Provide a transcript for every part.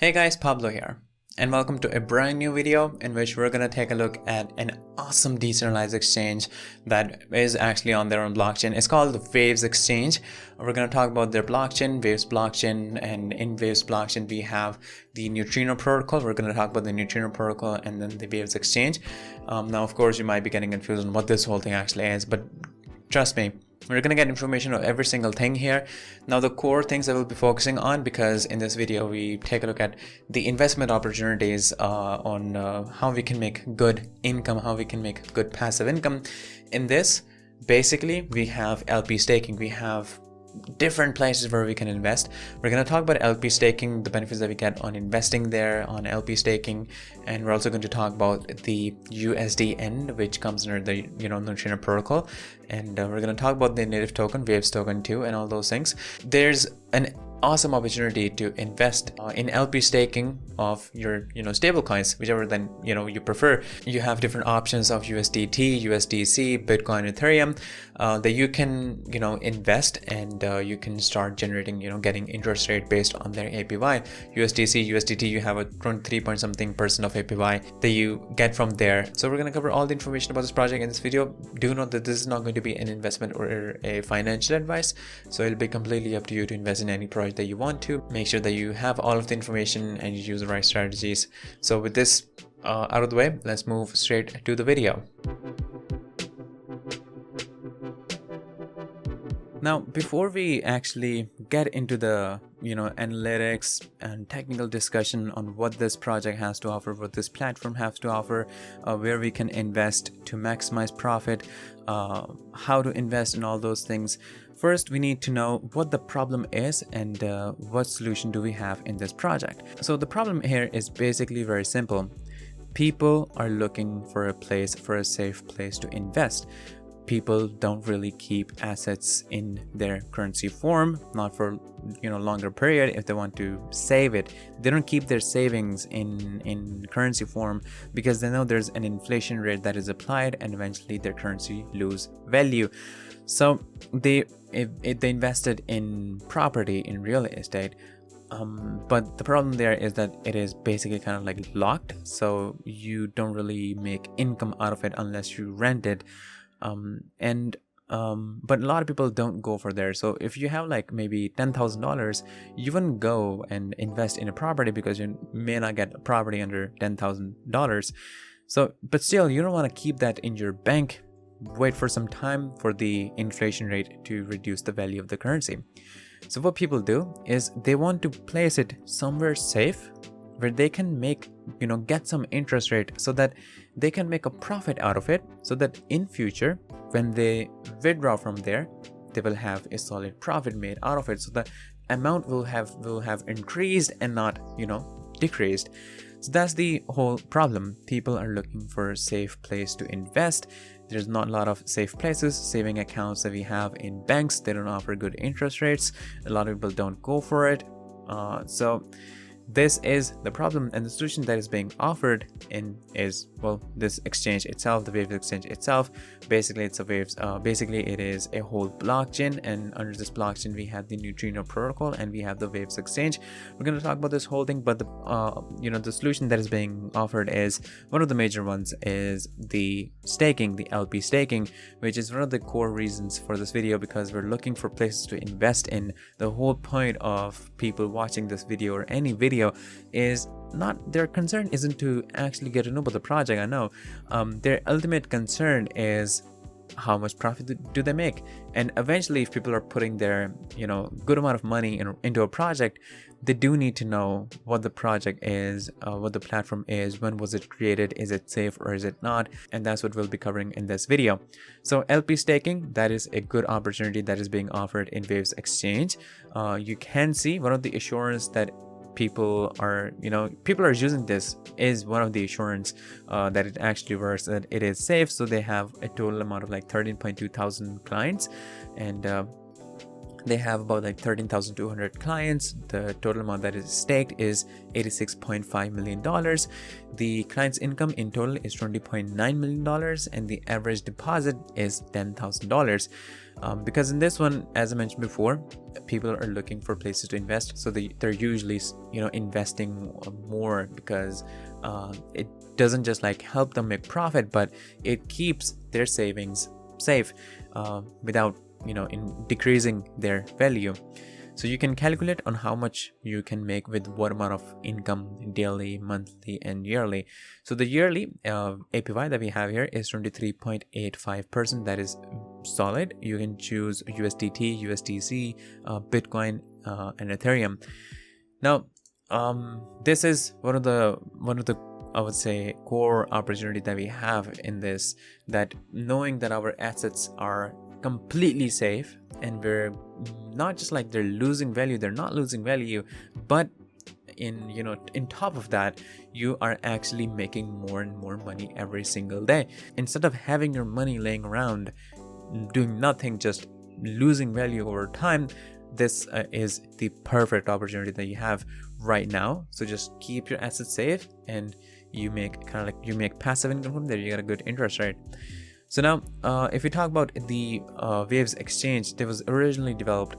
Hey guys, Pablo here, and welcome to a brand new video in which we're going to take a look at an awesome decentralized exchange that is actually on their own blockchain. It's called the Waves Exchange. We're going to talk about their blockchain, Waves blockchain, and in Waves blockchain we have the Neutrino protocol. We're going to talk about the Neutrino protocol and then the Waves Exchange. Now, of course, you might be getting confused on what this whole thing actually is, but trust me, we're going to get information of every single thing here. Now, the core things I will be focusing on, because in this video we take a look at the investment opportunities on how we can make good income, how we can make good passive income. In this, basically, we have LP staking. We have different places where we can invest. We're going to talk about LP staking, the benefits that we get on investing there on LP staking, and we're also going to talk about the USDN, which comes under the Neutrino protocol, and we're going to talk about the native token, Waves token too, and all those things. There's an awesome opportunity to invest in LP staking of your stable coins, whichever then you prefer. You have different options of USDT, USDC, Bitcoin, Ethereum that you can invest, and you can start generating getting interest rate based on their APY. USDC, USDT, you have a 23 point something percent of APY that you get from there. So we're going to cover all the information about this project in this video. Do note that this is not going to be an investment or a financial advice, so it'll be completely up to you to invest in any project that you want to. Make sure that you have all of the information and you use the right strategies. So with this out of the way, let's move straight to the video. Now, before we actually get into the analytics and technical discussion on what this project has to offer, what this platform has to offer, where we can invest to maximize profit, how to invest in all those things, first we need to know what the problem is and what solution do we have in this project. So the problem here is basically very simple. People are looking for a safe place to invest. People don't really keep assets in their currency form, not for longer period. If they want to save it, they don't keep their savings in currency form, because they know there's an inflation rate that is applied and eventually their currency lose value. So they invested in property, in real estate, but the problem there is that it is basically kind of like locked, so you don't really make income out of it unless you rent it. But a lot of people don't go for there. So if you have like maybe $10,000, you wouldn't go and invest in a property because you may not get a property under $10,000. So, but still, you don't want to keep that in your bank. Wait for some time for the inflation rate to reduce the value of the currency. So what people do is they want to place it somewhere safe where they can make get some interest rate, so that they can make a profit out of it, so that in future when they withdraw from there, they will have a solid profit made out of it. So the amount will have increased and not decreased. So that's the whole problem. People are looking for a safe place to invest. There's not a lot of safe places. Saving accounts that we have in banks, they don't offer good interest rates. A lot of people don't go for it. So this is the problem, and the solution that is being offered is, well, this exchange itself, the Waves exchange itself. Basically, it's a Waves. Basically, it is a whole blockchain, and under this blockchain, we have the Neutrino protocol and we have the Waves exchange. We're going to talk about this whole thing, but the the solution that is being offered is one of the major ones is the staking, the LP staking, which is one of the core reasons for this video, because we're looking for places to invest in. The whole point of people watching this video or any video is not, their concern isn't to actually get to know about the project. I know their ultimate concern is how much profit do they make, and eventually if people are putting their good amount of money into a project, they do need to know what the project is, what the platform is, when was it created, is it safe or is it not, and that's what we'll be covering in this video. So LP staking, that is a good opportunity that is being offered in Waves exchange. You can see one of the assurance that people are using this is one of the assurance that it actually works, that it is safe. So they have a total amount of like 13.2 thousand clients, and They have about like 13,200 clients. The total amount that is staked is $86.5 million. The client's income in total is $20.9 million, and the average deposit is $10,000. Because in this one, as I mentioned before, people are looking for places to invest, so they're usually investing more, because it doesn't just like help them make profit, but it keeps their savings safe without in decreasing their value. So you can calculate on how much you can make with what amount of income daily, monthly, and yearly. So the yearly APY that we have here is 23.85%. That is solid. You can choose USDT, USDC, Bitcoin, and Ethereum. Now, this is one of the I would say core opportunity that we have in this, that knowing that our assets are completely safe, and we're not just like they're not losing value, but in top of that, you are actually making more and more money every single day, instead of having your money laying around doing nothing, just losing value over time. This is the perfect opportunity that you have right now. So just keep your assets safe, and you make passive income from there. You get a good interest rate. So now, if we talk about the Waves exchange, it was originally developed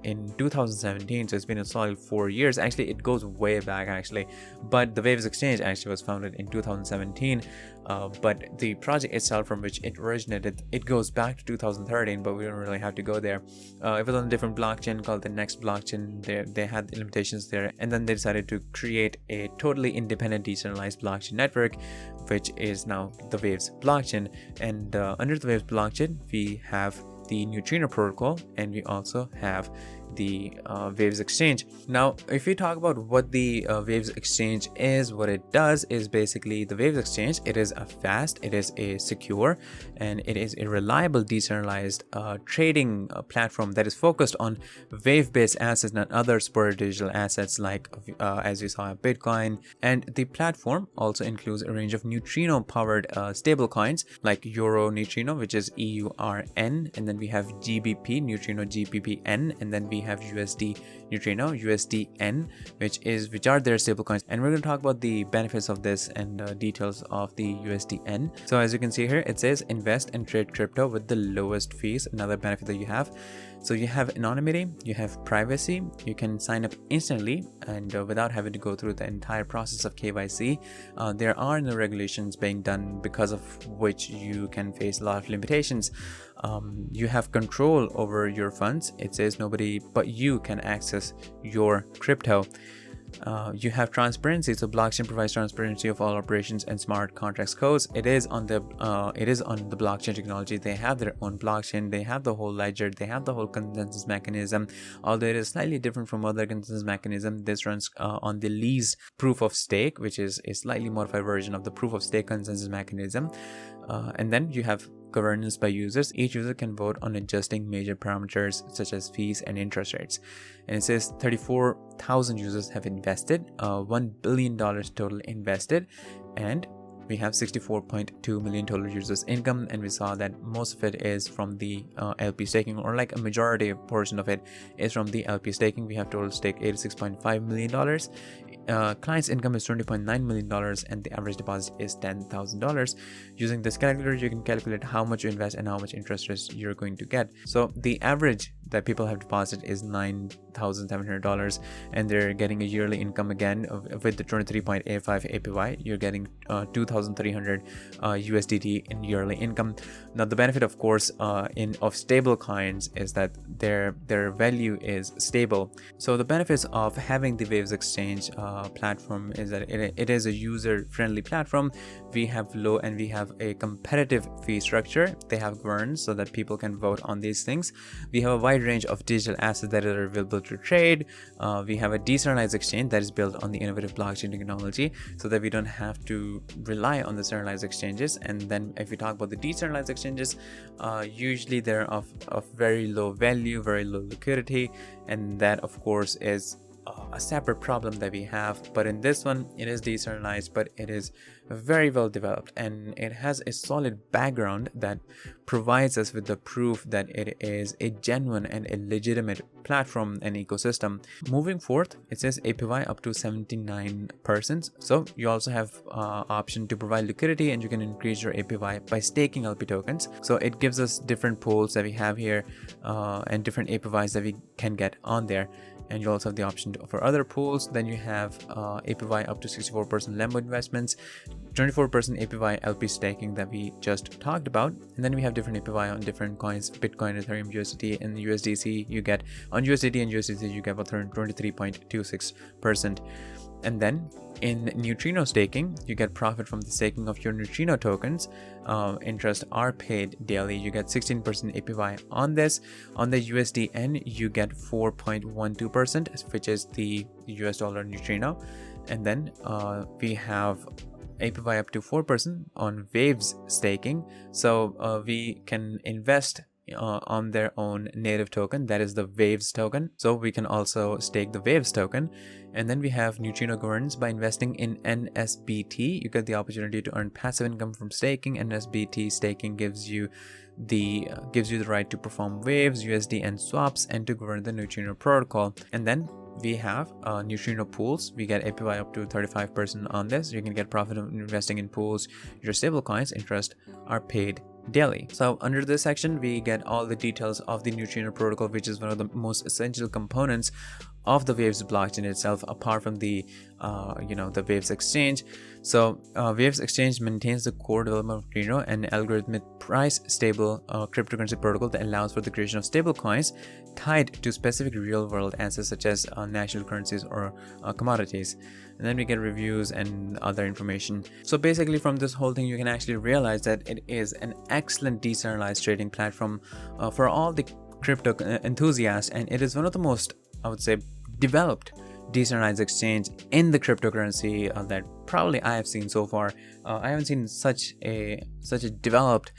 in 2017, so it's been a solid 4 years. Actually, it goes way back actually, but the Waves exchange actually was founded in 2017. But the project itself, from which it originated, it goes back to 2013, but we don't really have to go there. It was on a different blockchain called the Next blockchain. They had limitations there, and then they decided to create a totally independent decentralized blockchain network, which is now the Waves blockchain. And under the Waves blockchain, we have the Neutrino protocol, and we also have the Waves exchange. Now, if we talk about what the Waves exchange is, what it does is basically the Waves exchange, it is a fast, it is a secure, and it is a reliable decentralized trading platform that is focused on wave-based assets and other spur digital assets, like as we saw, Bitcoin. And the platform also includes a range of Neutrino powered stable coins like Euro Neutrino, which is EURN, and then we have GBP Neutrino GBPN, and then we have USD Neutrino USDN, which are their stable coins. And we're going to talk about the benefits of this and details of the USDN. So as you can see here, it says invest and trade crypto with the lowest fees. Another benefit that you have. So you have anonymity, you have privacy, you can sign up instantly and without having to go through the entire process of KYC. There are no regulations being done, because of which you can face a lot of limitations. You have control over your funds. It says nobody but you can access your crypto. You have transparency, so blockchain provides transparency of all operations and smart contracts codes. It is on the blockchain technology. They have their own blockchain, they have the whole ledger, they have the whole consensus mechanism. Although it is slightly different from other consensus mechanism, this runs on the least proof of stake, which is a slightly modified version of the proof of stake consensus mechanism. And then you have governance by users. Each user can vote on adjusting major parameters such as fees and interest rates. And it says 34,000 users have invested, $1 billion total invested, and we have 64.2 million total users income. And we saw that most of it is from the LP staking, or like a majority portion of it is from the LP staking. We have total stake $86.5 million. Client's income is $20.9 million, and the average deposit is $10,000. Using this calculator, you can calculate how much you invest and how much interest rate you're going to get. So the average that people have deposited is $9,700, and they're getting a yearly income again with the 23.85 APY. You're getting 2,300 USDT in yearly income. Now, the benefit, of course, of stable coins is that their value is stable. So the benefits of having the Waves exchange platform is that it is a user-friendly platform. We have low and we have a competitive fee structure. They have governance so that people can vote on these things. We have a wide range of digital assets that are available to trade. We have a decentralized exchange that is built on the innovative blockchain technology, so that we don't have to rely on the centralized exchanges. And then if we talk about the decentralized exchanges, usually they're of very low value, very low liquidity, and that of course is a separate problem that we have. But in this one, it is decentralized, but it is very well developed, and it has a solid background that provides us with the proof that it is a genuine and a legitimate platform and ecosystem. Moving forth, it says APY up to 79%. So you also have option to provide liquidity, and you can increase your APY by staking LP tokens. So it gives us different pools that we have here and different APYs that we can get on there. And you also have the option for other pools. Then you have APY up to 64% Lembo investments, 24% APY LP staking that we just talked about. And then we have different APY on different coins, Bitcoin, Ethereum, USDT, and USDC. You get on USDT and USDC, you get about 23.26%. And then in Neutrino staking, you get profit from the staking of your Neutrino tokens. Interest are paid daily. You get 16% APY on this. On the USDN, you get 4.12%, which is the US dollar Neutrino. And then we have APY up to 4% on Waves staking. So we can invest on their own native token, that is the Waves token. So we can also stake the Waves token. And then we have Neutrino governance. By investing in NSBT, you get the opportunity to earn passive income from staking. NSBT staking gives you the right to perform Waves, USD, and swaps, and to govern the Neutrino protocol. And then we have Neutrino pools. We get APY up to 35% on this. You can get profit of investing in pools. Your stable coins interest are paid daily. So under this section, we get all the details of the Neutrino protocol, which is one of the most essential components of the Waves blockchain itself, apart from the the Waves exchange. So Waves exchange maintains the core development of Neutrino, an algorithmic price stable cryptocurrency protocol that allows for the creation of stable coins tied to specific real world assets such as national currencies or commodities. And then we get reviews and other information. So basically from this whole thing, you can actually realize that it is an excellent decentralized trading platform for all the crypto enthusiasts, and it is one of the most, I would say, developed decentralized exchange in the cryptocurrency that probably I have seen so far. I haven't seen such a developed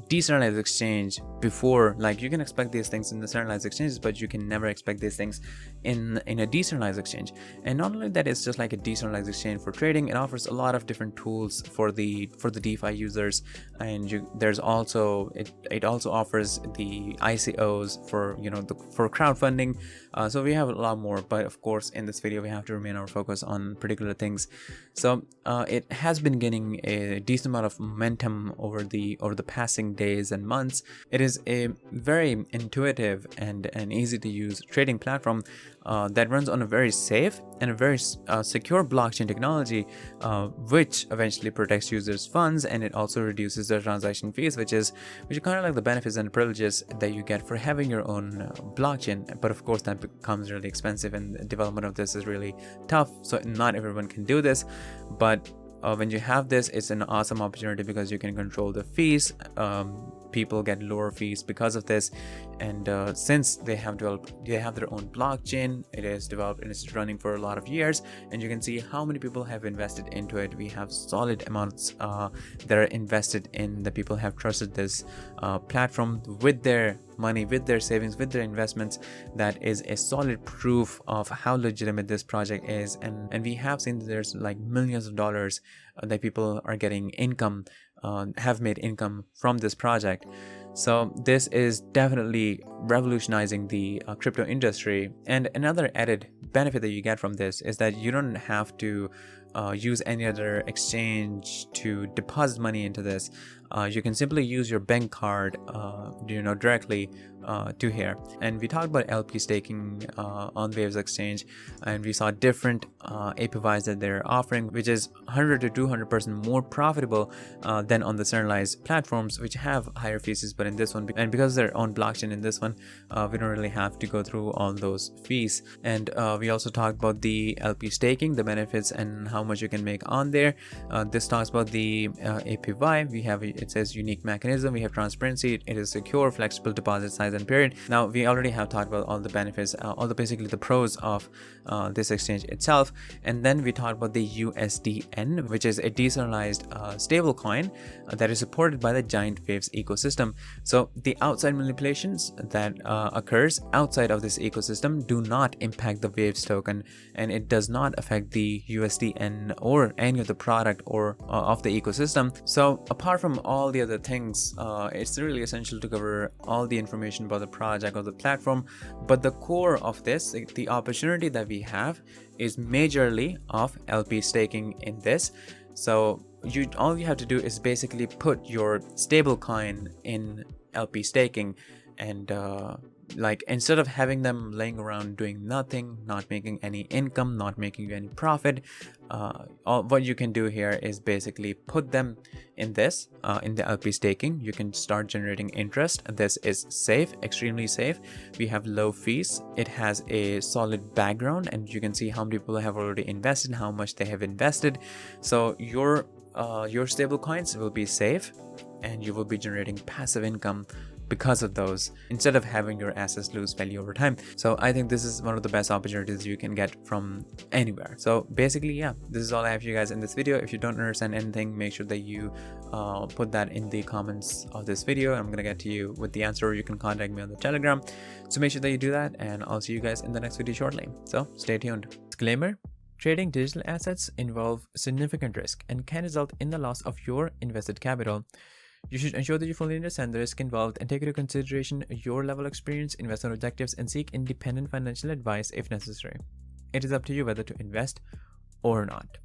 decentralized exchange before. Like, you can expect these things in the centralized exchanges, but you can never expect these things in a decentralized exchange. And not only that, it's just like a decentralized exchange for trading. It offers a lot of different tools for the DeFi users, and there's also it also offers the ICOs for for crowdfunding. So we have a lot more, but of course in this video we have to remain our focus on particular things. So it has been gaining a decent amount of momentum over the passing days and months. It is a very intuitive and easy to use trading platform that runs on a very safe and a very secure blockchain technology, which eventually protects users' funds, and it also reduces their transaction fees, which are kind of like the benefits and privileges that you get for having your own blockchain. But of course that becomes really expensive, and the development of this is really tough, so not everyone can do this. But when you have this, it's an awesome opportunity because you can control the fees. People get lower fees because of this, and since they have their own blockchain, it is developed and it's running for a lot of years, and you can see how many people have invested into it. We have solid amounts that are invested in. The people have trusted this platform with their money, with their savings, with their investments. That is a solid proof of how legitimate this project is, and we have seen that there's like millions of dollars that people are getting income, have made income from this project. So this is definitely revolutionizing the crypto industry. And another added benefit that you get from this is that you don't have to use any other exchange to deposit money into this. You can simply use your bank card directly to here. And we talked about LP staking on Waves exchange, and we saw different APYs that they're offering, which is 100 to 200% more profitable than on the centralized platforms, which have higher fees. But in this one, and because they're on blockchain in this one, we don't really have to go through all those fees. And we also talked about the LP staking, the benefits, and how how much you can make on there. This talks about the APY. We have, it says unique mechanism, we have transparency, it is secure, flexible deposit size and period. Now we already have talked about all the benefits, all the basically the pros of this exchange itself. And then we talked about the USDN, which is a decentralized stable coin that is supported by the Giant Waves ecosystem. So the outside manipulations that occurs outside of this ecosystem do not impact the Waves token, and it does not affect the USDN or any of the product or of the ecosystem. So apart from all the other things, it's really essential to cover all the information about the project or the platform. But the core of this, the opportunity that we have, is majorly of LP staking in this. So all you have to do is basically put your stable coin in LP staking, and like instead of having them laying around doing nothing, not making any income, not making you any profit, what you can do here is basically put them in this in the LP staking. You can start generating interest. This is safe, extremely safe. We have low fees. It has a solid background, and you can see how many people have already invested, how much they have invested. So your stable coins will be safe, and you will be generating passive income because of those, instead of having your assets lose value over time. So I think this is one of the best opportunities you can get from anywhere. So basically, yeah, this is all I have for you guys in this video. If you don't understand anything, make sure that you put that in the comments of this video. I'm gonna get to you with the answer, or you can contact me on the Telegram. So make sure that you do that, and I'll see you guys in the next video shortly. So stay tuned. Disclaimer: trading digital assets involve significant risk and can result in the loss of your invested capital. You should ensure that you fully understand the risk involved and take into consideration your level of experience, investment objectives, and seek independent financial advice if necessary. It is up to you whether to invest or not.